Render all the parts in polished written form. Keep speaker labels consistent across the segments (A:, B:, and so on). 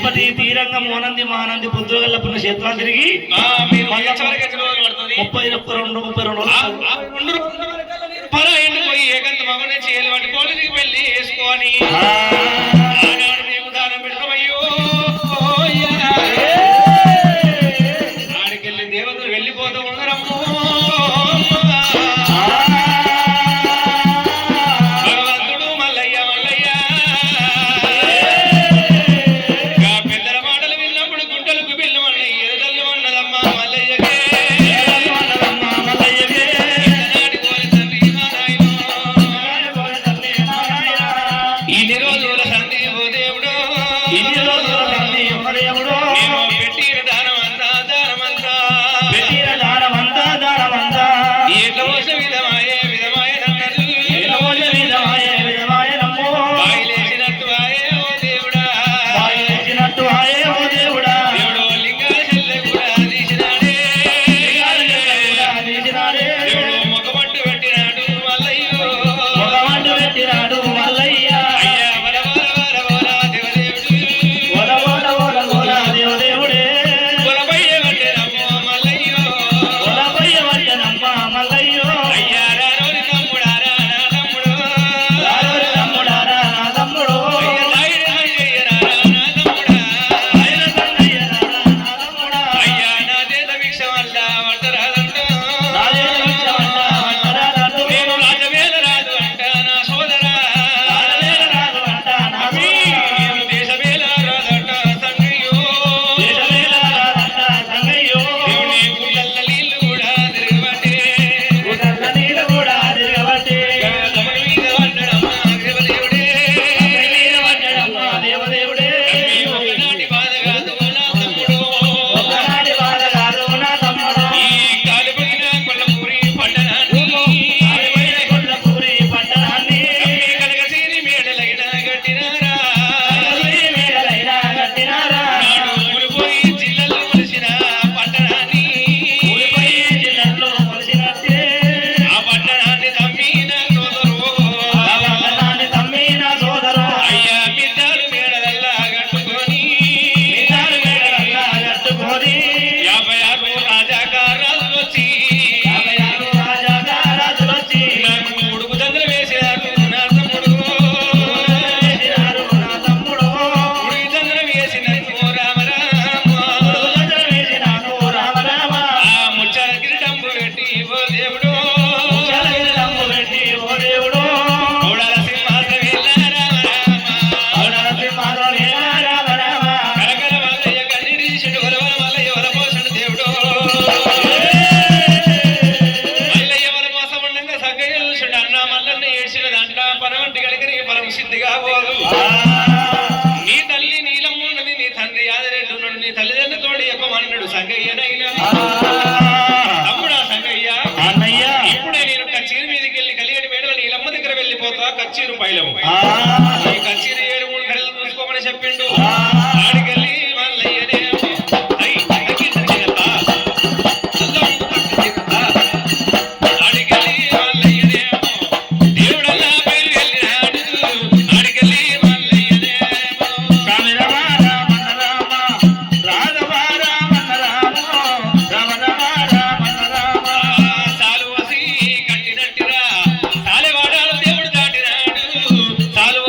A: తిరుపతి తీరంగ మోనంది మానంది పొద్దుగల్ల పుణ్యక్షేత్రాలు తిరిగి 32
B: పరాయండి పోయి ఏకంత మగనే చేయాలి వాటి కోళ్ళకి వెళ్ళి వేసుకోని మీకు దానం పెట్టుకోమయ్యో ఆడికెళ్ళి దేవతలు వెళ్ళిపోతూ ఉన్నారమ్మో భగవంతుడు మల్లయ్య మల్లయ్య పెద్దల మాటలు విన్నప్పుడు గుంటలకు బిల్లమన్న ఎదలు అన్నదమ్మా మల్లయ్యకే ఇన్ని రోజుల సంధి ఓ దేవుడు పెట్టిన దానమంతా ఎట్ల మోస విధమాయే విధమాయ బాయిలేసినట్టు ఆయే ఓ దేవుడా దేవుడు లింగాల చెల్లె కూడా తీసినాడే దేవుడు మొక్కబట్టు పెట్టినాడు మల్లయ్యో అయ్యా వర దేవదేవుడు వరబయ్య పట్టెనమ్మో మల్లయ్యో అయ్యా రారోని తమ్ముడారా నా తమ్ముడు అయ్యా రాయుడు అయ్యరా నా తమ్ముడా అయ్యా నా దేశ భిక్ష వల్ల వట్టరాదంటూ నేను రాజవేల రాదు అంట నా సోదరా నేను దేశవేల రాదంట సంగయ్యో దేవుని గుళ్ళల్ల నీళ్లు కూడా తిరగబట్టే తమని మీద పడ్డడమ్మా దేవదేవుడే ఒకనాటి బాధ కాదు నా తమ్ముడు ఈ కాలిపోయిన కొల్లపూరి పట్టణాన్ని కనకసీని మేడలైన గట్టినారా నాడు ఊరిపోయి జిల్లాలో కొలిసిన పట్టణాన్ని ఆ పట్టణాన్ని తమ్మిన సోదరు అయ్యా మిద్దాలు మేడలల్లా కట్టుకొని 56 రాజాకారాలు వచ్చి నాకు ఉడుకు చంద్ర వేసారు నా తమ్ముడు ఉడుకు చంద్ర వేసినట్టు రామ ఆ ముచ్చాల కిరీటంబు పెట్టి ఓ దేవుడు గౌడాల సింహాసనం రామ కరకర మల్లయ్య కన్నీటి తీసిండు వరవర మల్లయ్య వరపోసండు దేవుడు మల్లయ్య వరపోస ఉండంగా సగ్గయ్య చూసిండు అన్న మల్లన్న ఏడ్చిన దాంట పరవంటి గడికరి పరం సిద్ధిగా పోదు నీ తల్లి నీలమ్మ ఉన్నది నీ తండ్రి యాదరెడ్డి ఉన్నాడు నీ తల్లిదండ్రులు తోడు చెప్పమన్నాడు సంగయ్యనైనా తమ్ముడా సంగయ్య ఇప్పుడే నేను కచ్చీరు మీదకి వెళ్ళి కలిగడి మేడల నీలమ్మ దగ్గర వెళ్ళిపోతా కచ్చీరు పైలము ఈ కచ్చీరు 7 గడలు చూసుకోమని చెప్పిండు ఆడికెళ్ళి మల్లయ్యనే ఆడికెళ్ళి మల్లయ్యనే దేవుడల్లా పేరు వెళ్ళినాడు ఆడికెళ్ళి మల్లయ్యనేమో సాలు వసి కట్టినట్టురా సాలెవాడాలు దేవుడు దాటినాడు సాలు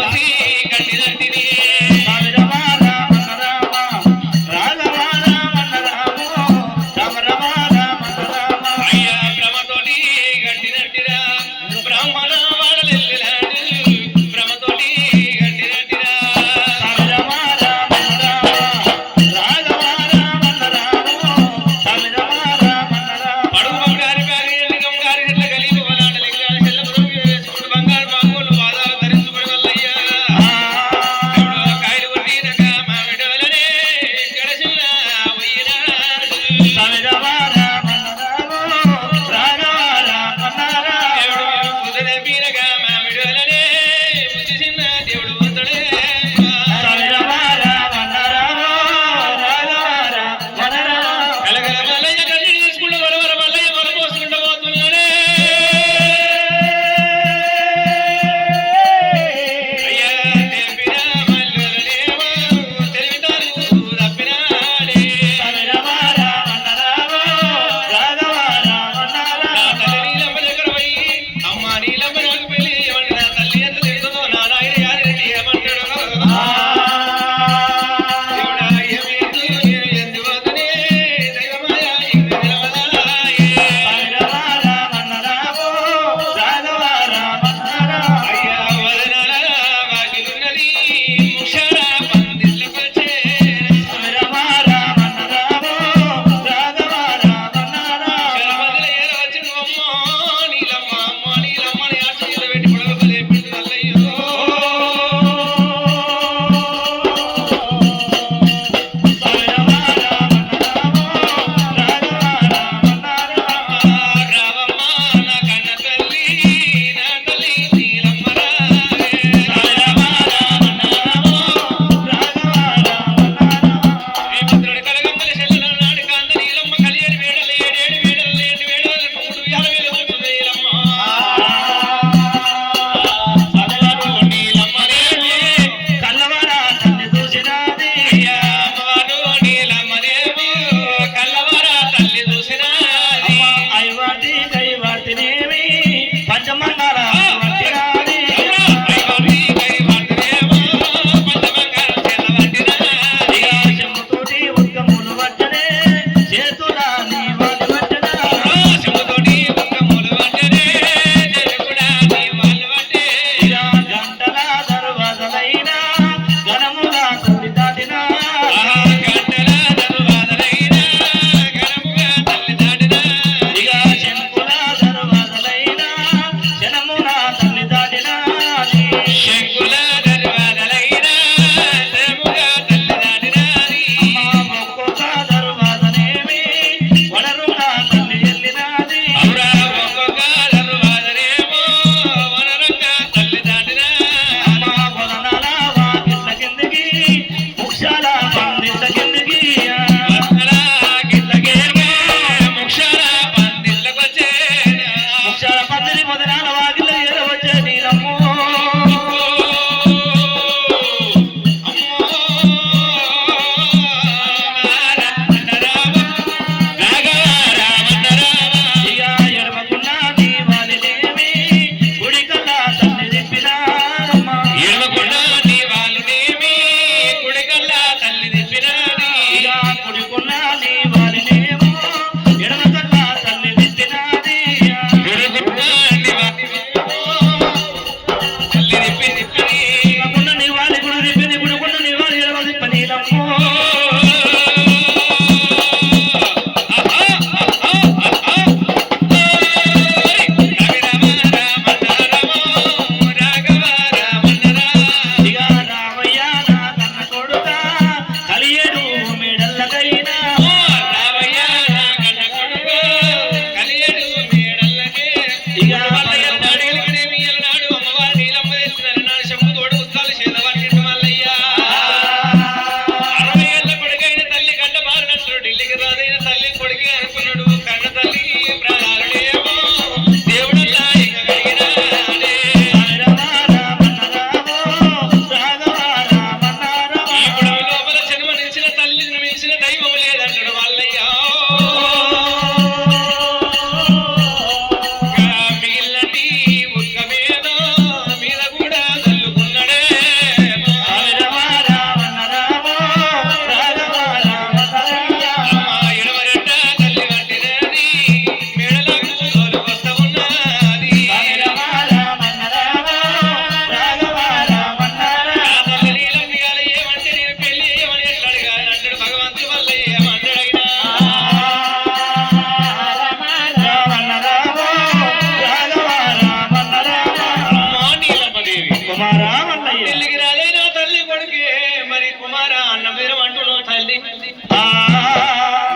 B: తల్లి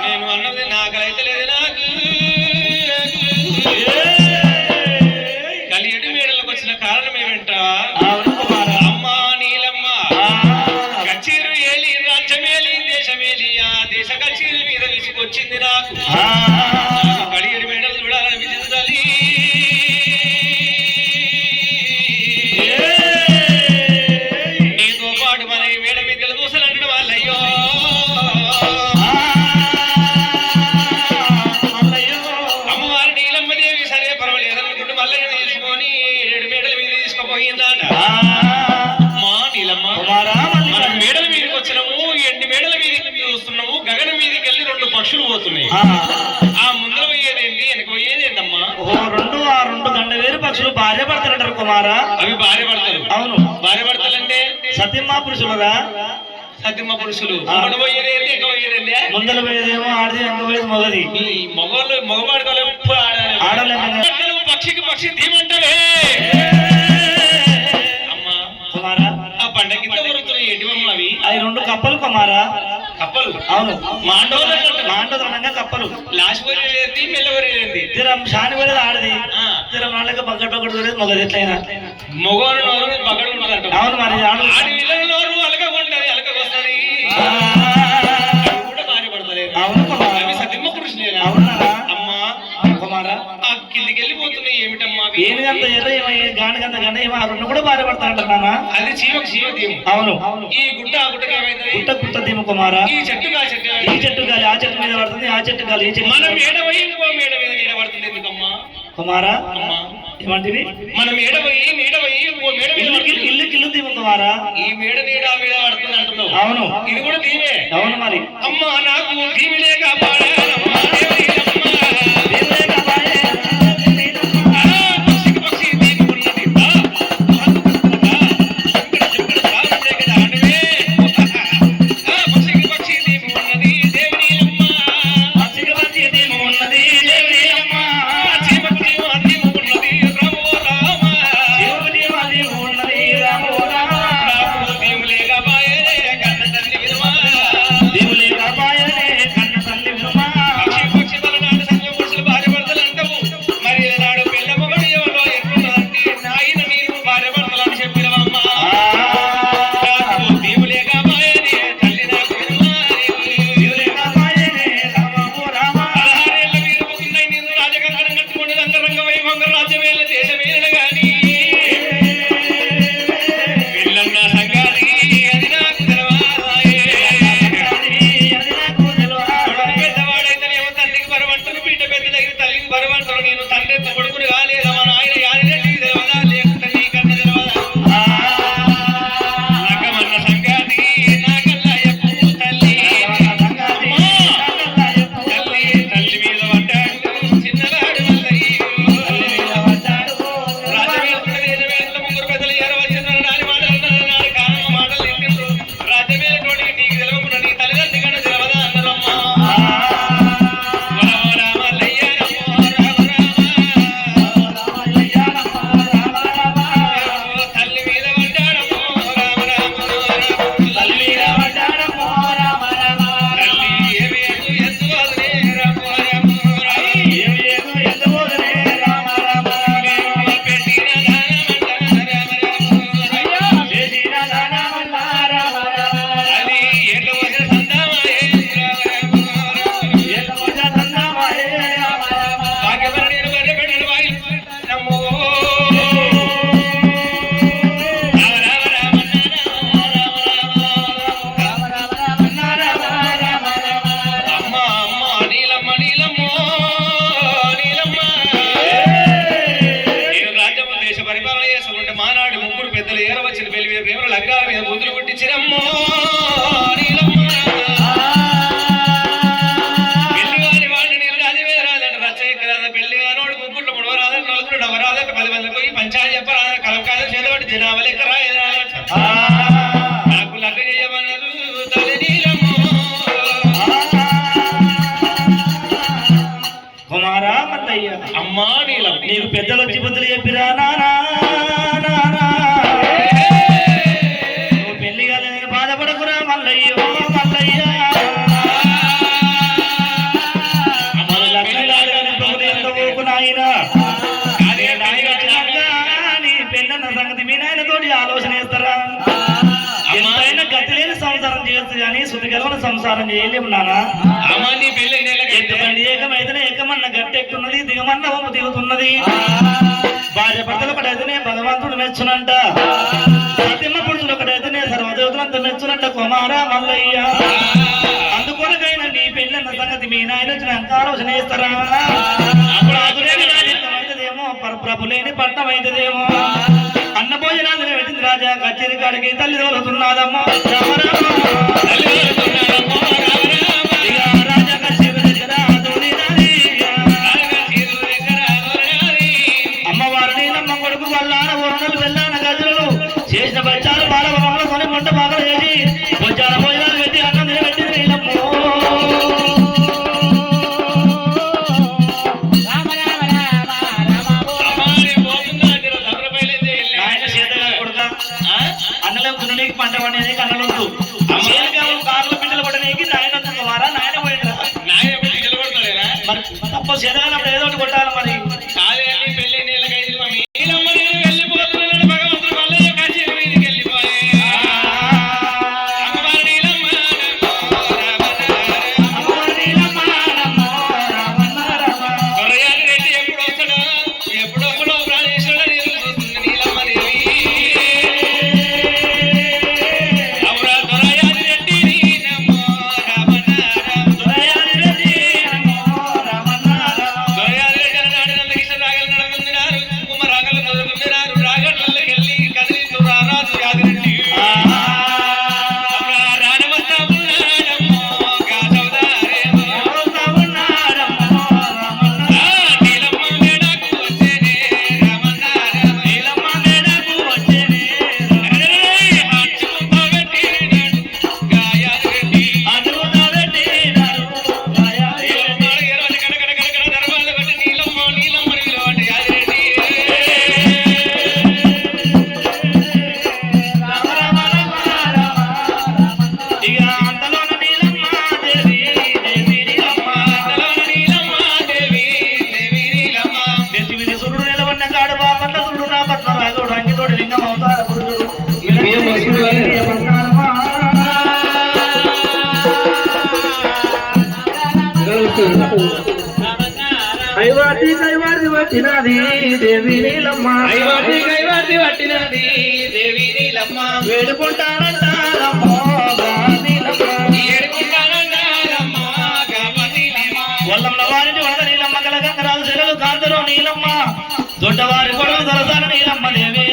B: నేను అన్నది నాకలైతే లేదు నాకు కలియటి మేడలకు వచ్చిన కారణం ఏమిటా అమ్మా నీలమ్మ కచ్చీరు ఏలి రాజ్యమేలి దేశమేలి ఆ దేశ కచ్చీరు మీద తీసుకొచ్చింది నాకు కలియటి మేడలు చూడాలనిపించింది తల్లి నీతో పాటు మన ఈ మేడ మీద దూసలంటే వాళ్ళయ్యో అమ్మవారి నీలమ్మదేవి సరే పర్వాలేదు అనుకుంటే మళ్ళీ తీసుకొని 7 మేడల మీద తీసుకుపోయిందట మా నీలమ్మ మనం మేడల మీదకి వచ్చినాము 8 మేడల మీదకి చూస్తున్నాము గగనం మీదకి వెళ్ళి 2 పక్షులు పోతున్నాయి ఆ ముందర పోయేదేంటి వెనక పోయేదేంటమ్మా
A: ఆ రెండు గంట వేరు పక్షులు భార్య పడతారంటారు కుమారా
B: అవి భార్య పడతారు
A: అవును
B: భార్య పడతారంటే
A: సత్యమా పురుషులదా
B: సత్యమ్మ పురుషులు ముందు పోయేదేంటి ఇంకా పోయేదేంటి
A: ముందర పోయేదేమో ఆడది వెనక పోయేది మొగది
B: మగవాడుకోవాలి ఎప్పుడు ఆడాలి పక్షికి పక్షి తీమంటావే అమ్మా
A: కుమారా
B: ఆ పండగ కింద కొరుతున్నాయి ఏంటివమ్మ అవి
A: అవి 2 కప్పలు కుమారా
B: కప్పలు
A: అవును
B: మాండోదనంగా
A: కప్పలు
B: లాస్ట్ పోయేది మెల్ల పోయేది
A: తీరం శాని పోయేది ఆడది తీరం నాళ్ళకి బగ్గట్టు ఒకటి పోయేది మొగది ఎట్లయినా
B: మగవాడు నోరు బగ్గడు ఉంటుందంట
A: అవును మరి
B: ఆడి వీళ్ళ నోరు అలకగా ఉంటది అలకగా వస్తుంది కూడా భార్య పడతలేదు
A: అవును
B: అవి సత్యమ్మ పురుషులేనా
A: అవునా
B: అమ్మా
A: కుమారా
B: ఆ కిందికి వెళ్ళిపోతున్నాయి ఏమిటమ్మా
A: ఏనుగంత ఎర్ర గానిగంత గంట ఏమో ఆ 2 కూడా భార్య పడతా అంటారు నాన్న
B: అది చీమ దీము
A: అవును
B: ఈ గుట్ట ఆ గుట్టకి ఏమైతుంది
A: గుట్ట దీము కుమారా
B: ఈ చెట్టు గా చెట్టు
A: ఈ చెట్టు గాలి ఆ చెట్టు మీద పడుతుంది ఆ చెట్టు గాలి ఈ చెట్టు
B: మన మేడ పోయి ఇంకో మేడ మీద నీడ పడుతుంది ఎందుకమ్మా
A: కుమారా
B: అమ్మా
A: ఏమంటివి
B: మన మేడ పోయి ఇంకో మేడ మీద
A: ఇల్లు దీము కుమారా
B: ఈ మేడ నీడ ఆ మేడ పడుతుంది అంటున్నావు
A: అవును
B: ఇది కూడా దీవే
A: అవును మరి
B: అమ్మా నాకు దీవిలే కాపాడానమ్మా పక్షి దీని ఉన్నది పక్షి దీని ఉన్నది దేవిని అమ్మా నీకు పెద్దలు వచ్చి బుద్ధులు చెప్పిరా నానా నువ్వు పెళ్లి కాలేదని బాధపడకురా మల్లయ్యో మల్లయ్య
A: గాని శుద్ధి కలవని సంసారం చేయలేము నానా.
B: అమ్మా నీ పెళ్లి
A: ఎత్తుబండి ఏకమైతేనే ఏకమన్న గట్టెక్కున్నది, దిగమన్న వంపు దిగుతున్నది. భార్య భర్తలు ఒకటైతేనే భగవంతుడు మెచ్చునంట, సత్యమ్మ పురుషులు ఒకటైతేనే సర్వదేవతలంతా మెచ్చునంట కుమారా మల్లయ్య. అందుకొనకైనా నీ పెళ్ళన్న సంగతి మీ నాయన వచ్చినాక ఆలోచన చేస్తారా? అప్పుడు అదులేని రాజ్యం అవుతుందేమో, పరప్రభు లేని పట్టణం అవుతుందేమో. అన్న భోజనాన్ని పెట్టింది రాజా కచేరి కాడికి తల్లి తోలుతున్నాదమ్మో రాజా కచేరి దగ్గర అమ్మవారు నీలమ్మ కొడుకు వల్లాన ఊరనలు వెళ్ళాన గజలు చేసిన బచ్చాలు బాలభవంలో కొని మొట్ట బాగా చేసి బొచ్చాల భోజనాలు పెట్టి అన్నం నిలబెట్టింది నీలమ్మ. పంట పండేది కన్నలు కార్లు పిట్టలు పడనేకి నాయన వారా నాయన పోయినరా మరి తప్ప చేతగానప్పుడు ఏదో ఒకటి కొట్టాలి మరి.
B: పెళ్లి నీళ్ళకైంది వెళ్ళిపోతున్నాడు భగవంతుడు మల్లయ్య కచేరి మీదకి వెళ్ళిపోయే రెడ్డి ఎప్పుడు వస్తాడో ఎప్పుడొక్కడో ప్రాణేశ్వరుడు నీళ్ళు చూస్తుంది నీలమ్మ దేవి.
A: కైవాటి కైవాటి పట్టినది దేవి నీలమ్మ,
B: కైవాటి కైవాటి పట్టినది దేవి నీలమ్మ.
A: వేడుకుంటానంటారమ్మో వల్లంలో వారిని వడద నీలమ్మ గల గంగరాజు సెలవు కాంతలో నీలమ్మ దొడ్డవారి కొడుకు దొరసాల నీలమ్మ దేవి.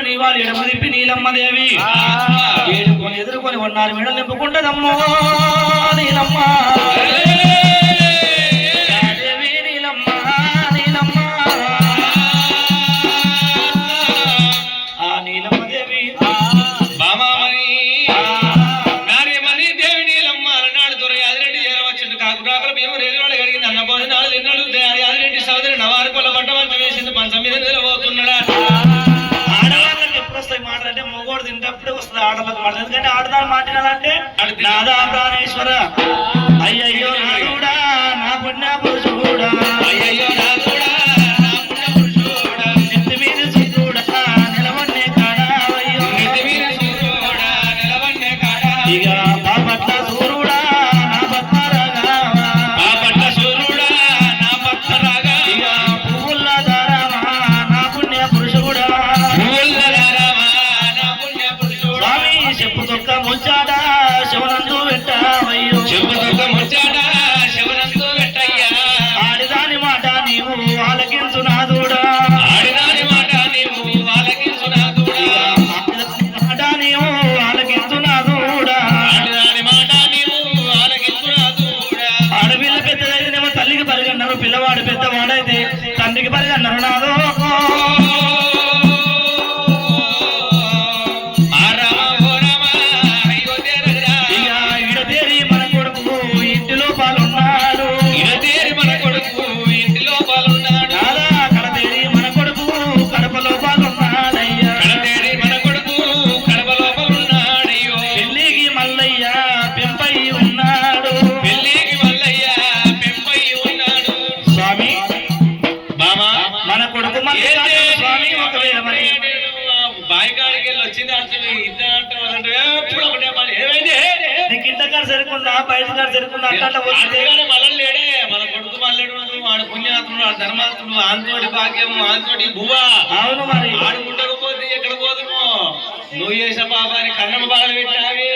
A: నీవాళ్ళు ఎడమ తిప్పి నీలమ్మ దేవి ఏడుకొని ఎదుర్కొని ఉన్నారు మెడలు నింపుకుంటదమ్మో నీలమ్మ దేవి నీలమ్మ నీలమ్మ ఆ నీలమ్మ దేవి
B: బామామణి నార్యమణి దేవి నీలమ్మ అన్నాడు దొర యాదిరెడ్డి చేరవచ్చుండు కాకుడాకులు మేము రేగులు కడిగింది అన్న భోజనాలు తిన్నాడు యాదిరెడ్డి సోదరి నవారు కొల్ల పట్ట మంచం వేసింది మంచం మీద నిలబోతున్నాడా.
A: మాటలంటే మొగోడు తింటప్పుడే వస్తుంది ఆడలకు మాట, ఎందుకంటే ఆడదాన్ని మాట్లాడాలంటే నాదా ప్రాణేశ్వర అయ్యయ్యో నాదుడా నా పుణ్య పురుషుడా
B: అయ్యయ్యో నాదుడా నా పుణ్య పురుషుడా
A: నెత్తి మీద సూర్యుడా నిలవన్నే కాడా అయ్యో
B: నెత్తి మీద సూర్యుడా నిలవన్నే కాడా
A: ఇక బాపట్ల సూర్యుడా నా పద్మరాగా
B: బాపట్ల సూర్యుడా నా పద్మరాగా
A: ఇక పువ్వుల దారామా నా పుణ్య పురుషుడా చెప్పు తొక్క ముచ్చాడా శివనందు పెట్టవయ్యో
B: చెప్పు తొక్క ముచ్చాడా శివనందు పెట్టయ్యా
A: ఆడిదాని మాట
B: బాయికాడికి వెళ్ళి వచ్చింది అంటే ఇద్దరు అంటే ఎప్పుడు ఒకటే పని ఏమైంది
A: నీకు ఇంట కాడ సరికుందా బయట కాడ సరికుందా అట్లా వస్తే
B: మళ్ళీ లేడే మన కొడుకు మల్లెడు వాడు పుణ్యాత్ముడు వాడు ధర్మాత్ముడు ఆంతోటి భాగ్యము ఆంతోటి బువ్వా
A: అవును మరి
B: ఆడు ముట్టకపోతే ఎక్కడ పోదుము నువ్వు చేసిన పాపాన్ని కన్నమ్మ బాధలు పెట్టినావి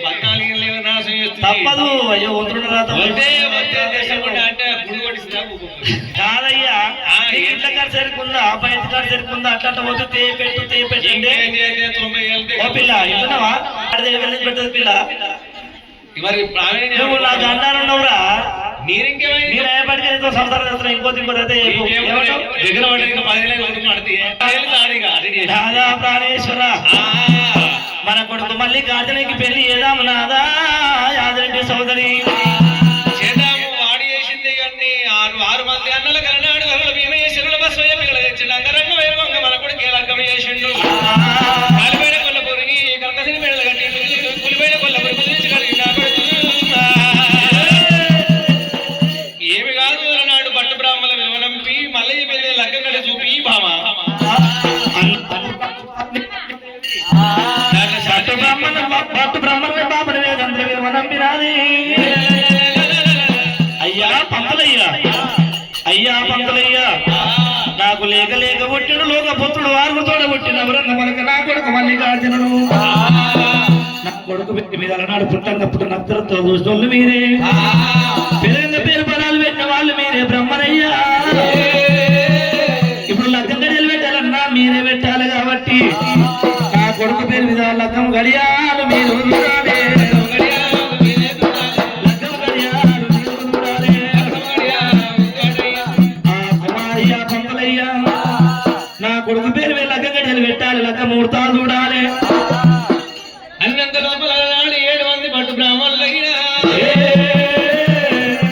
B: 14 ఏళ్ళు నాశనం చేస్తుంది
A: తప్పదు అయ్యో వంతుడు రాత
B: వద్దే వద్దే దేశం అంటే గుడి కొట్టిస్తా
A: కాదయ్యా నీకు ఇంట కాడ సరికుందా బయట కాడ సరికుందా అట్లా వద్దు తేపెట్టు తేపెట్టు అంటే
B: 90 ఏళ్ళు
A: ఓ పిల్ల ఇంటున్నావా ఆడ దగ్గర వెళ్ళి పెట్టదు పిల్ల
B: మరి
A: నువ్వు నా గండానున్నావురా
B: నీరింకేమైంది
A: నేను ఏపటికి ఎంతో సంసారం చేస్తున్నా ఇంకోటి అయితే
B: దగ్గర పడ్డ 10
A: దాదా ప్రాణేశ్వర మన కొడుకు మళ్ళీ కార్తీకి పెళ్లి చేద్దాము నాదా యాదరెడ్డి సోదరి
B: చేద్దాము వాడి చేసింది కానీ 6 మంది అన్నల కలనాడు వరల భీమేశ్వరుల బస్వయ్య పిల్లలు తెచ్చిన అంగరంగ వైభవంగ మన కొడుకు ఏ లగ్గం చేసిండు కాలిపేడ కొల్ల పొరిగి కలకసిన మెడలు కట్టిండు పులిపేడ కొల్ల పొరుగు నుంచి కలిగి నా కొడుకు ఏమి కాదు నాడు పట్టు బ్రాహ్మణ విలువనంపి మల్లయ్య పెళ్లి లగ్గం కడ చూపి భామ
A: పట్టు బ్రహ్మణ బాబుని వేదంద్ర విలువనంపినాది అయ్యా పంతులయ్యా అయ్యా పంతులయ్యా నాకు లేక లేక పుట్టిన లోక పుత్రుడు వారు తోడ పుట్టిన వరంగ మనకు నా కొడుకు మల్లికార్జునుడు నా కొడుకు పెట్టి మీద అలనాడు పుట్టంగప్పుడు నత్తరతో చూసిన మీరే పెరిగిన పేరు పదాలు పెట్టిన వాళ్ళు మీరే బ్రహ్మనయ్యా ఇప్పుడు లగ్గం గడియలు పెట్టాలన్నా మీరే పెట్టాలి కాబట్టి నా కొడుకు పేరు మీద లగ్గం గడియాలు మీరు చూడాలి నా కొడుకు పేరు మీద లగ్గం గడియలు పెట్టాలి లగ్గ ముహూర్తాలు చూడాలి
B: అన్నంత లోపల 7 మంది పట్టు బ్రాహ్మణులు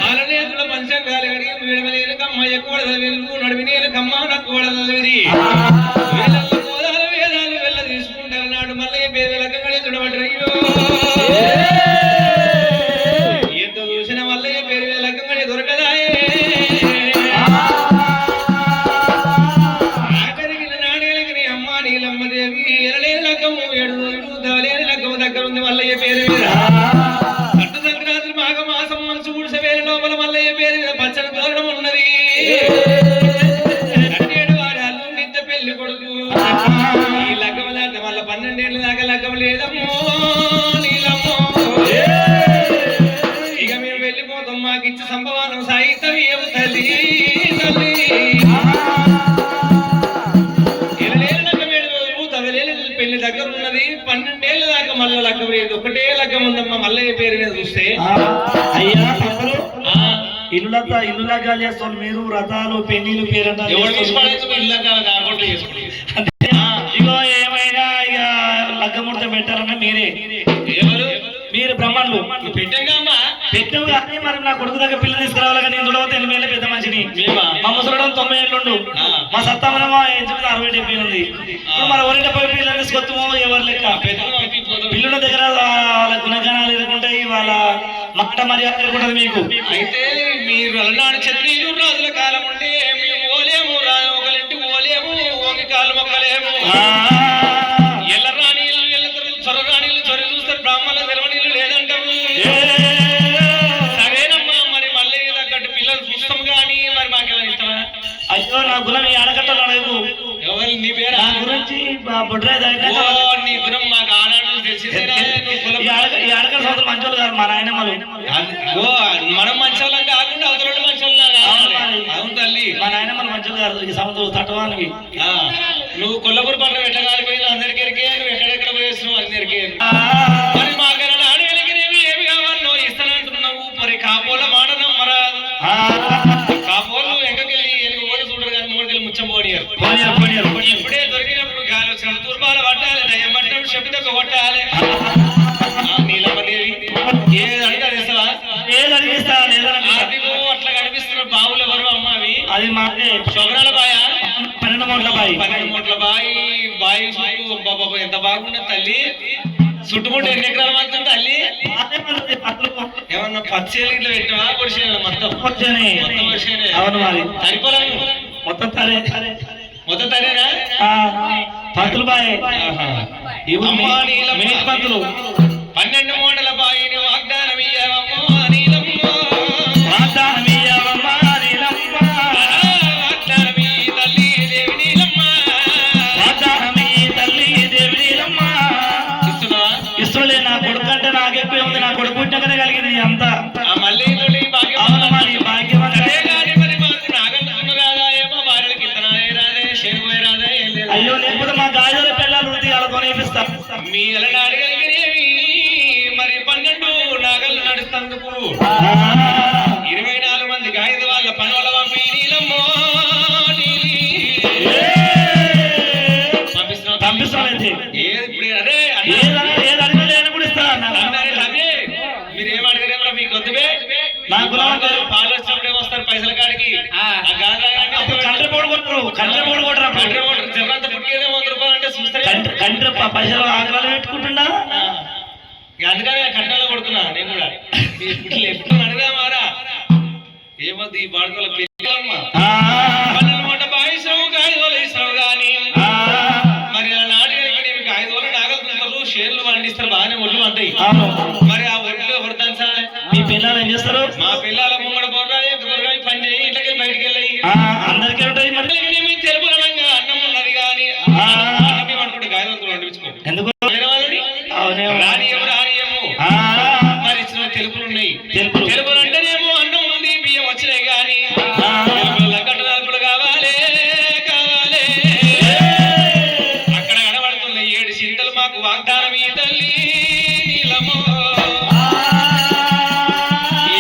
B: ఆలనేతుల పంచంగాలు కడిగి విడమలేని కమ్మ ఎక్కువ వెలుగు నడివి నేను కమ్మ నాకు కూడదలిది వేదల్లో గోదాల వేదాలు వెళ్ళ తీసుకుంటారు నాడు మళ్ళీ పేరు లగ్గం కడి చూడబట్టి అయ్యో ఎంత చూసిన మల్లయ్య పేరు లగ్గం కడి దొరకదాయే ఆఖరికి నాడేలకి నీ అమ్మ నీలమ్మదేవి ఎరలేని లగ్గము 7 రోజులు దవలేని లగ్గము దగ్గర ఉంది మల్లయ్య పేరు మీద పట్టు సంక్రాంతి మాఘ మాసం మంచు గుడిస వేల లోపల మల్లయ్య పేరు మీద పచ్చని తోరణం ఉన్నది అన్నేడు వారాలు నిత్య పెళ్లి కొడుకు ఈ లగ్గం లేక మళ్ళీ 12 ఏళ్ళ దాకా లగ్గం లేదమ్మో నీలమ్మో ఇక మేము వెళ్ళిపోతాం మాకిచ్చి సంభవానం సాయితం ఏమో తల్లి తల్లి ఎరలేని లగ్గం 7 రోజులు తవలేని పెళ్లి దగ్గర ఉన్నది 12 ఏళ్ళ దాకా మళ్ళీ లగ్గం లేదు ఒకటే లగ్గం ఉందమ్మా మల్లయ్య పేరు మీద చూస్తే
A: అయ్యా తమ్ముడు ఇల్లు లగ్గాలు చేస్తాను మీరు వ్రతాలు పెళ్లిలు పేరంటారు ఇగో ఏమైనా ఇక లగ్గముడితో పెట్టాలన్నా మీరే మీరు బ్రహ్మణులు పెట్టావు కానీ మరి నా కొడుకు దగ్గర పిల్లలు తీసుకురావాలి కానీ నేను చూడవద్దు 8 ఏళ్ళ పెద్ద మనిషిని మా ముసలడం 90 ఏళ్ళుండు మా సత్తామనేమో 60-70 ఉంది ఇప్పుడు మన ఎవరింట పోయి పిల్లలు తీసుకొస్తామో ఎవరు లెక్క పిల్లుల దగ్గర వాళ్ళ గుణగణాలు ఎదుర్కొంటాయి వాళ్ళ మాట మర్యాద ఎదుర్కొంటది మీకు
B: అయితే మీరు అలనాడు క్షత్రియులు రాజుల కాలం ఉండి మేము ఓలేము ఒకరింటికి ఓలేము ఓంగి కాలు మొక్కలేము ఎల్ల రాణీలు ఎల్లతరు చొర రాణీలు చొర చూస్తారు బ్రాహ్మణుల తెలవనీళ్ళు లేదంటాము సరేనమ్మా మరి మళ్ళీ తగ్గట్టు పిల్లలు చూస్తాం కానీ మరి మాకేమైనా ఇస్తామా
A: అయ్యో నా గుణం ఈ అడగట్టలు అడగదు
B: ఎవరు నీ పేరు
A: నా గురించి బొడ్రాయి
B: నీ గుణం మాకు ఆనాడు తెలిసిందేనా
A: ఈ అడగల సోదరు మంచోళ్ళు కాదు మా నాయనమ్మలు
B: మనం మంచోళ్ళం కాకుండా అవతల మంచోళ్ళ అవును తల్లి
A: మా నాయనమ్మలు మంచోళ్ళు కాదు ఈ సముద్రం తట్టవానికి
B: నువ్వు కొల్లపూరు పట్ల ఎట్టగాలిపోయినా అందరికి ఎరికే నువ్వు ఎక్కడెక్కడ పోయేస్తున్నావు అందరికి మరి మాకన్నా ఆడగలిగినవి ఏమి కావాలి నువ్వు ఇస్తానంటున్నావు మరి కాపోల మాడనం మరాదు కాపోలు ఎంగకెళ్ళి ఎలుగు ఓడి చూడరు కానీ మూడుకెళ్ళి ముచ్చం పోనీయారు ఇప్పుడే దొరికినప్పుడు గాలి వచ్చిన దుర్బాల పట్టాలి దయ్యం పట్టినప్పుడు చెప్పుదెబ్బ కొట్టాలి నీలమ్మదేవి ఏది అడిగా తెస్తావా అట్లా కనిపిస్తున్న బావులు ఎవరు అమ్మ అవి
A: అది మాకే
B: శోభరాల బాయ
A: 12 మూట్ల బాయి
B: 12 మూట్ల బాయి చుట్టూ ఎంత బాగుండదు తల్లి చుట్టుముట్టు ఎన్ని ఎకరాల మొత్తం తల్లి ఏమన్నా పచ్చేలు ఇట్లా పెట్టినా పొడిచేయాలి మొత్తం
A: అవును మరి
B: తరిపొలం
A: మొత్తం తరే
B: మొత్తం తరేనా
A: పంతులు బాయ్
B: ఆహా.
A: ఇవి
B: అమ్మా నీలమ్మ.
A: మేటి పంతులు
B: 12 మూటల బాయిని వాగ్దానం ఇయ్యవమ్మో నీలమ్మ.
A: వాగ్దానం ఇయ్యవమ్మా నీలమ్మ.
B: వాగ్దానం ఇయ్యి తల్లి దేవి నీలమ్మ.
A: వాగ్దానం ఇయ్యి తల్లి దేవి నీలమ్మ.
B: ఇస్తున్నావా?
A: ఇష్టలే నా కొడుకు అంటే నాకెక్కువ ఉంది. నా కొడుకు పుట్టినకనే కలిగింది అంతా.
B: ఆ మళ్ళీ తోటి భాగ్యం.
A: అవునమ్మా నీ భాగ్యం
B: అదే కానీ మరి మాకు నాగన్న రాదా ఏమో భార్యలకి ఇత్తనాలే రాదే శేరువే రాదే ఏం లేదు.
A: అయ్యో లేకపోతే మా గాజుల పిల్లలు వృత్తి వాళ్ళతో నేపిస్తా.
B: మీ ఎలనాడు కలిగినవి మరి 12 నాగళ్ళు నడుస్తందుకు 24 మంది గాయద వాళ్ళ పనుల పంపి నీలమ్మో
A: పంపిస్తామైతే
B: ఇప్పుడు అదే
A: ఏదడిగినా కూడా ఇస్తా
B: మీరు ఏమడగరేమో మీకు వద్దువే.
A: నా గుణం అంటే
B: పాలు వచ్చినప్పుడే వస్తారు పైసల కాడికి.
A: కంట్రి పోడు కొట్టరు. కంట్రి పోడు కొట్టరు.
B: జర్రంత పుట్టికేదే 100 రూపాయలు అంటే చూస్తే
A: కంట్రి పైసలు ఆగ్రహాలు పెట్టుకుంటుండా.
B: అందుకనే కట్నాలు కొడుతున్నా నేను కూడా. ఇప్పుడు ఎప్పుడు అడగామారా ఏమద్దు ఈ బాడుకోల పెళ్ళమ్మ 12 మూట బాయిస్తావు గాయదోలు ఇస్తావు గాని మరి ఆ నాటికి మీకు 5 రోజులు నాగలు తుంటారు షేర్లు పండిస్తారు బాగానే ఒళ్ళు అంటాయి. మరి ఆ ఒళ్ళు ఎవరు దంచాలి?
A: మీ పిల్లలు ఏం చేస్తారు?
B: మా పిల్లల ముంగడ పోరాయి దూరగాయి పని చేయి ఇంట్లోకి బయటికి వెళ్ళాయి.
A: అందరికీ ఉంటాయి మరి.
B: తెలుగు రంగా అన్నం ఉన్నది కానీ అన్నం అనుకుంటే గాయదోలు వండించుకో
A: ఎందుకు
B: వేరే వాళ్ళని రానియము రానియము మరి ఇచ్చిన తెలుపులు ఉన్నాయి. తెలుపులు అంటేనేమో అన్నం ఉంది బియ్యం వచ్చినాయి కానీ లగ్గట్టు నలుపులు కావాలి కావాలి. అక్కడ కనబడుతున్నాయి 7 చింతలు మాకు వాగ్దానం ఈ తల్లి నీలమ్మో.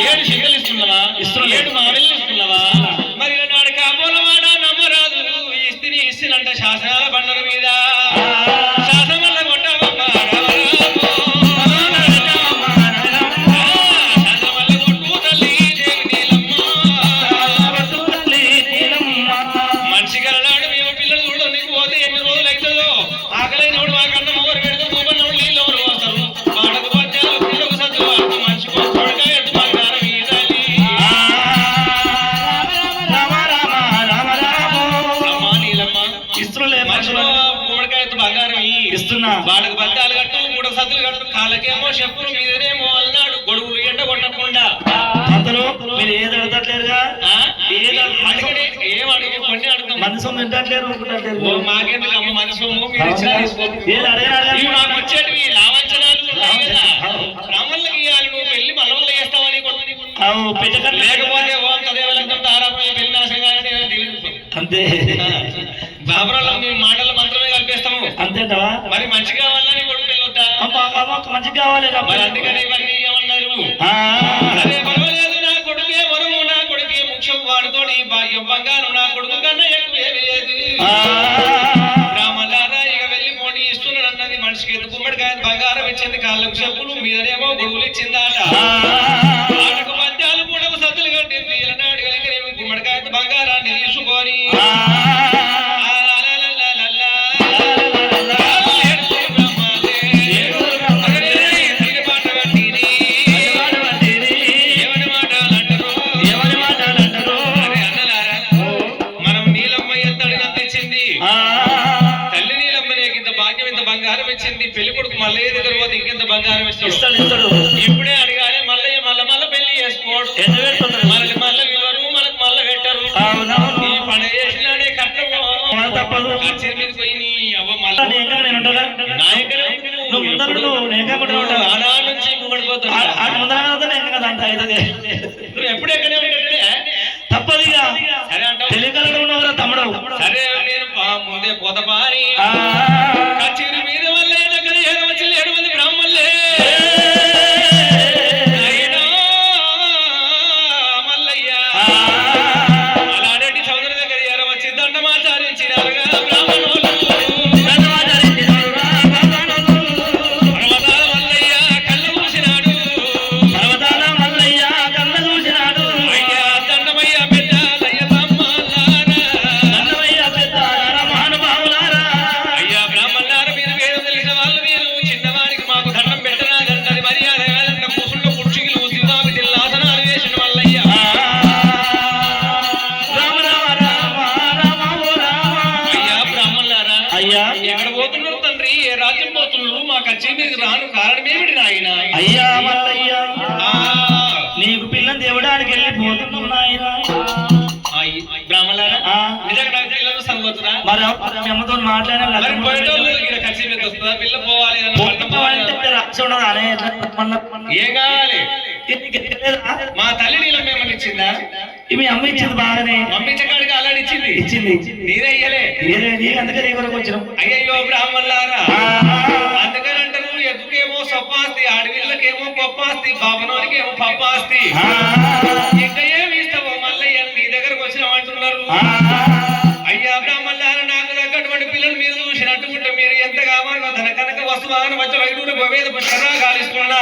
B: 7 చింతలు ఇస్తున్నావా? 7 మామిళ్ళు ఇస్తున్నావా? మరి నాడు కాబోలవాడ నమ్మరాదు ఇస్తిని ఇస్తున్నంట శాసనాల బండల మీద శాసనం వల్ల కొట్టవమ్మ మనిషి గలనాడు మేము పిల్లలు చూడ నీకు పోతే ఎన్ని రోజులు అవుతుందో ఆకలైనప్పుడు మాకన్నా ఎవరు పెడితే కూపన్నప్పుడు నీళ్ళు ఎవరు పోస్తారు వాడకు పద్యాలు పిల్లలకు సత్తులు అంత మనిషి కొడుక ఎట్టు బంగారం ఈ తల్లి అమ్మా నీలమ్మ
A: ఇస్తులే
B: మనిషిలో గుమ్మడికాయ ఎత్తు బంగారం
A: ఇస్తున్నా.
B: వాడకు బద్దాలు కట్టు 3 సత్తులు కట్టు కాళ్ళకేమో చెప్పులు మీదనేమో అన్నాడు గొడుగులు ఎండ కొట్టకుండా.
A: అందరూ మీరు ఏది అడగట్లేరుగా.
B: ఏం అడిగి కొన్ని అడుగుతాం
A: మనసు తింటట్లేరు.
B: మాకెందుకు అమ్మ మనసు మీరు ఇచ్చినా తీసుకోండి.
A: ఏది అడగరాగా
B: ఇవి మాకు వచ్చేటివి లావంచనాలు ఉంటాయి కదా బ్రాహ్మణులకి ఇవ్వాలి నువ్వు పెళ్లి మల్లవల్ల చేస్తావని
A: లేకపోతే
B: ఓం తదేవలంతం తారాపై పెళ్లి నాశనంగానే
A: అంతే.
B: బాబురాలు మేము మాటల మంత్రమే కలిపేస్తాము
A: అంతేంటవా?
B: మరి మంచి కావాలని కొడుకు పెళ్ళొద్దా?
A: మంచి కావాలి.
B: మరి అందుకని ఇవన్నీ ఏమన్నారు? అదే పర్వాలేదు నా కొడుకే వరము నా కొడుకే ముఖ్యం వాడుతోడి భాగ్యం బంగారం నా కొడుకు కన్నా ఎక్కువ ఏమీ లేదు. రామలారా ఇక వెళ్ళిపోండి ఇస్తున్నాడు అన్నది మనిషికి ఎత్తు గుమ్మడికాయ బంగారం ఇచ్చింది కాళ్ళకు చెప్పులు మీదనేమో గొడుగులు ఇచ్చిందాట. ఆటకు పద్యాలు పూడకు సత్తులు కట్టింది ఇలనాడు కలిగిన గుమ్మడికాయ బంగారాన్ని తీసుకొని బంగారం ఇచ్చింది పెళ్లి కొడుకు మల్లయ్య దగ్గర పోతే ఇంకెంత బంగారం ఇస్తాడు. ఇప్పుడే అడిగానే మల్లయ్య మళ్ళా పెళ్లి చేసుకోడు. మనకి మళ్ళీ వివరు మనకు మళ్ళీ పెట్టరు. ఈ పని చేసినాడే కట్టం
A: తప్పదు.
B: ఖర్చు మీద పోయి నీ అవ్వ మళ్ళీ ఆనా నుంచి ముగడిపోతాడు. నువ్వు ఎప్పుడు ఎక్కడే ఉంటాడే
A: తప్పదిగా.
B: సరే అంటావు
A: తెలియకలడు ఉన్నవరా తమ్ముడు.
B: సరే నేను ముందే పోతపాని కచేరి మీద వల్లే దగ్గర 7 మంది బ్రాహ్మణులే మల్లయ్య అలాంటి చౌదరి దగ్గర వచ్చి దండమాచారించినారుగా బ్రాహ్మణులు పర్వతాల మల్లయ్య కళ్ళు చూసినాడు. అయ్యా దండమయ్య పెద్ద అయ్య ఎక్కడ పోతున్నారు తండ్రి ఏ రాజ్యం పోతున్నారు మా కచ్చి మీద రాను కారణమేమిటి నాయన
A: అయ్యా మల్లయ్య నీకు పిల్లని దేవుడానికి వెళ్ళిపోతున్నావు నాయన
B: బ్రాహ్మణారా నిజంగా పిల్లలు సంగతురా
A: మరి అమ్మతో మాట్లాడిన
B: కచ్చి మీద వస్తుందా పిల్ల పోవాలి ఏం కావాలి మా తల్లి నీళ్ళ మేమని ఇచ్చిందా
A: మీ అమ్మ ఇచ్చింది బాగానే
B: పంపించకాడికి అలాంటి ఇచ్చింది నీరే ఇయ్యలే
A: అందుకే నీ కొరకు వచ్చినాం
B: అయ్యయ్యో బ్రాహ్మణులారా అందుకని అంటారు ఎద్దుకేమో సొప్పాస్తి ఆడవిళ్ళకేమో పప్పాస్తి బాబనోనికేమో పప్పాస్తి ఇంకా ఏమి ఇస్తావో మల్లయ్య నీ దగ్గరకు వచ్చినాం అంటున్నారు అయ్యా బ్రాహ్మణులారా నాకు తగ్గటువంటి పిల్లలు మీరు చూసినట్టుకుంటే మీరు ఎంత కావాలో తన కనుక వస్తువాహన వచ్చి వైడూరు గోవేద పుష్కరా గాలిస్తున్నా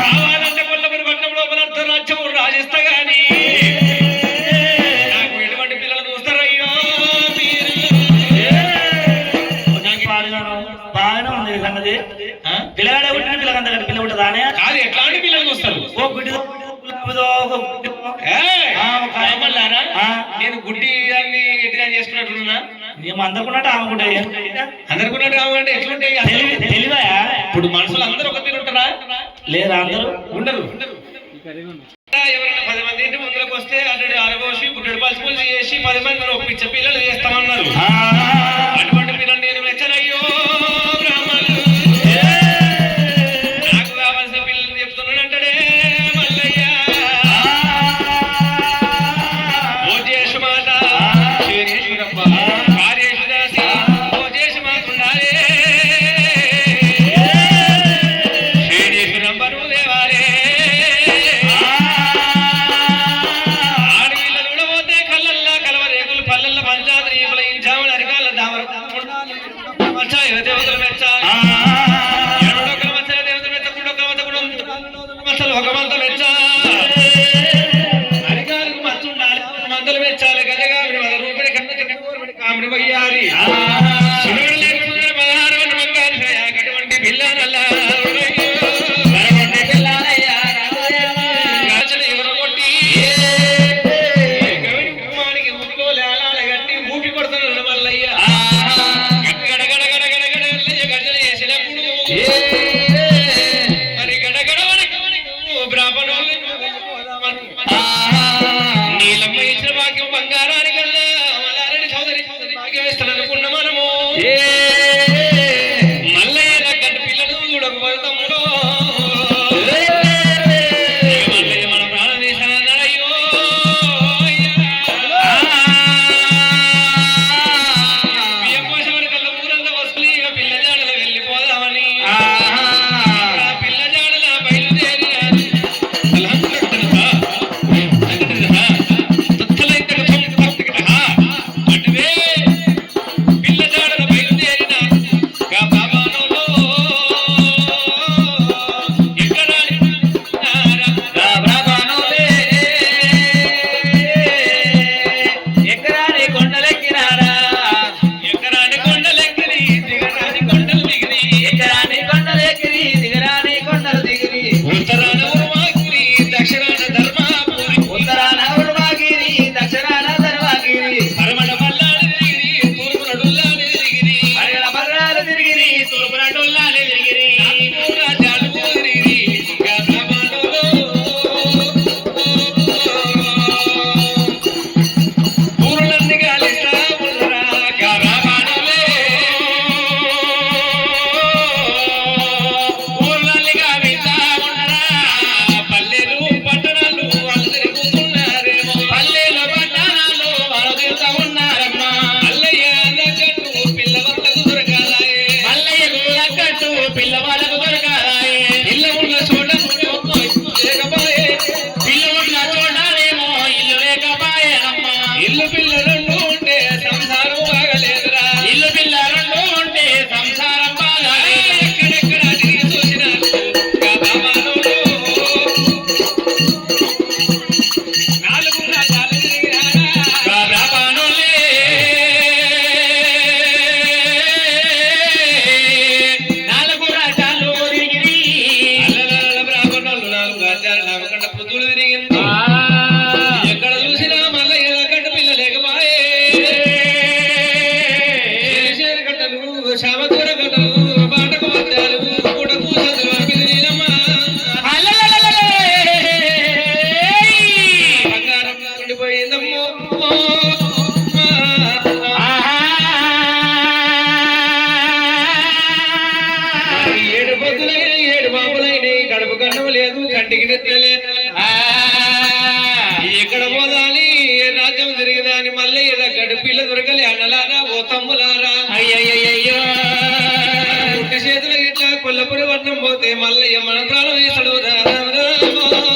B: కావాలంటే కొల్లపరి పట్టణం లోపల అర్ధరాజ్యం రాజిస్తా గాని నాకు ఎటువంటి పిల్లలు చూస్తారయ్యో మీరు
A: బాగానే ఉంది సంగతి పిల్లగాడే పుట్టిన పిల్లగంత పిల్ల ఉంటుందానే
B: కాదు ఎట్లాంటి పిల్లలు చూస్తారు
A: ఓ గుడ్డిదో
B: నేను గుడ్డి దాన్ని ఎట్టిగా చేసుకున్నట్టున్నా
A: మేము అందరుకున్నట్టు ఆమెకుంటే
B: అందరుకున్నట్టు కావాలంటే ఎట్లుంటాయి
A: తెలివా
B: ఇప్పుడు మనుషులు అందరూ ఒక తీరు ఉంటారా
A: లేరా అందరూ
B: ఉండరు ఎవరైనా 10 మంది ఇంటి ముందులకు వస్తే అటు అరగోసి గుడ్డెడు పలుచుకొని చేసి 10 మందిని ఒప్పించే పిల్లలు చేస్తామన్నారు అటువంటి పిల్లలు నేను మెచ్చనయ్యో బ్రాహ్మణులు నాకు కావాల్సిన పిల్లలు చెప్తున్నానంటే మల్లయ్య ఓజేషు మాట శేషేశ్వరప్ప కార్యేషు దాసి ఓజేషు మాట ఉండాలి శేషేశ్వరప్ప నువ్వు దేవాలే ఆడపిల్లలు కూడా పోతే కళ్ళల్లా కలవరేకులు పల్లెల్ల పంచాయతీ ఇంచామని అరికాల దావర దేవతలు మెచ్చ ఎడొకల మచ్చ దేవతలు మెచ్చ గుడొకల మచ్చ గుడ మచ్చలు ఒక మంత మెచ్చ అరికాలకు మచ్చ ఉండాలి మందలు మెచ్చాలి గజగామిడి మన రూపిడి కన్న కామిడి వయ్యాలి శివుడు లేకుండా 16 మంది అటువంటి పిల్లనల్లా మరి గడగడ బ్రాహ్మణులు శామదూర గడ్డలు బాటకు పట్టాలు కూడా కూసలు అభినీలమ్మ బంగారం ఉండిపోయిందమ్మో ఏడు పొద్దులైన ఏడు బాబులైన గడుపు కన్నం లేదు కంటికి నెత్తలేదు ఎక్కడ పోదాని ఏ రాజ్యం తిరిగిదాని మళ్ళీ ఇలా గడిపిల్ల దొరకలే అన్నలారా ఓ తమ్ములారా
A: అయ్యయ్యో
B: పుట్టి చేతులు ఇట్లా కొల్లపురి వర్ణం పోతే మల్లయ్య మన ప్రాణం వేసడు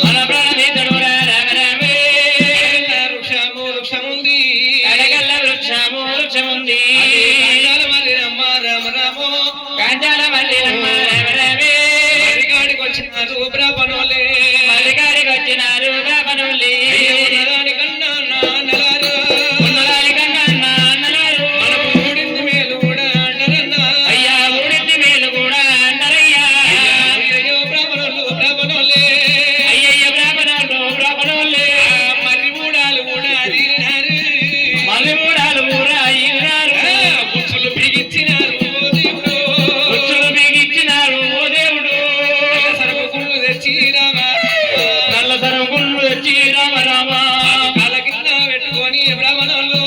A: మన ప్రాణమేతడు రామరామే
B: వృక్షము వృక్షముంది
A: అడగల్ల వృక్షముంది
B: కాండాల మల్లిరమ్మ రామ రామో
A: కాంచాల మల్లిరమ్మ రామరామే
B: మరిగాడికి వచ్చినారు బ్రాహ్మణులే
A: మల్లిగారికి వచ్చినారు బ్రాహ్మణులే
B: ఉన్నదానికన్నా నాన్నలారు
A: అన్నలారు
B: మనకు ఊడింది మేలు కూడా అంటారన్నా
A: అయ్యా ఊడింది మేలు కూడా అంటారయ్యా
B: అయ్యో బ్రాహ్మణులే
A: అయ్యయ్య బ్రాహ్మణులే
B: మర్రి మూడాలు కూడా అదిరినారు
A: మల్లెమూడాలు కూడా ఈనారు
B: పుచ్చులు బిగించినారు ఓ దేవుడు
A: ఉచ్చులు బిగించినారు ఓ దేవుడు
B: సర్వకుళ్ళు తెచ్చి రామా
A: నల్ల సరగుళ్ళు వచ్చి రామ రామ
B: కాళ్ళ కింద పెట్టుకొని బ్రాహ్మణులు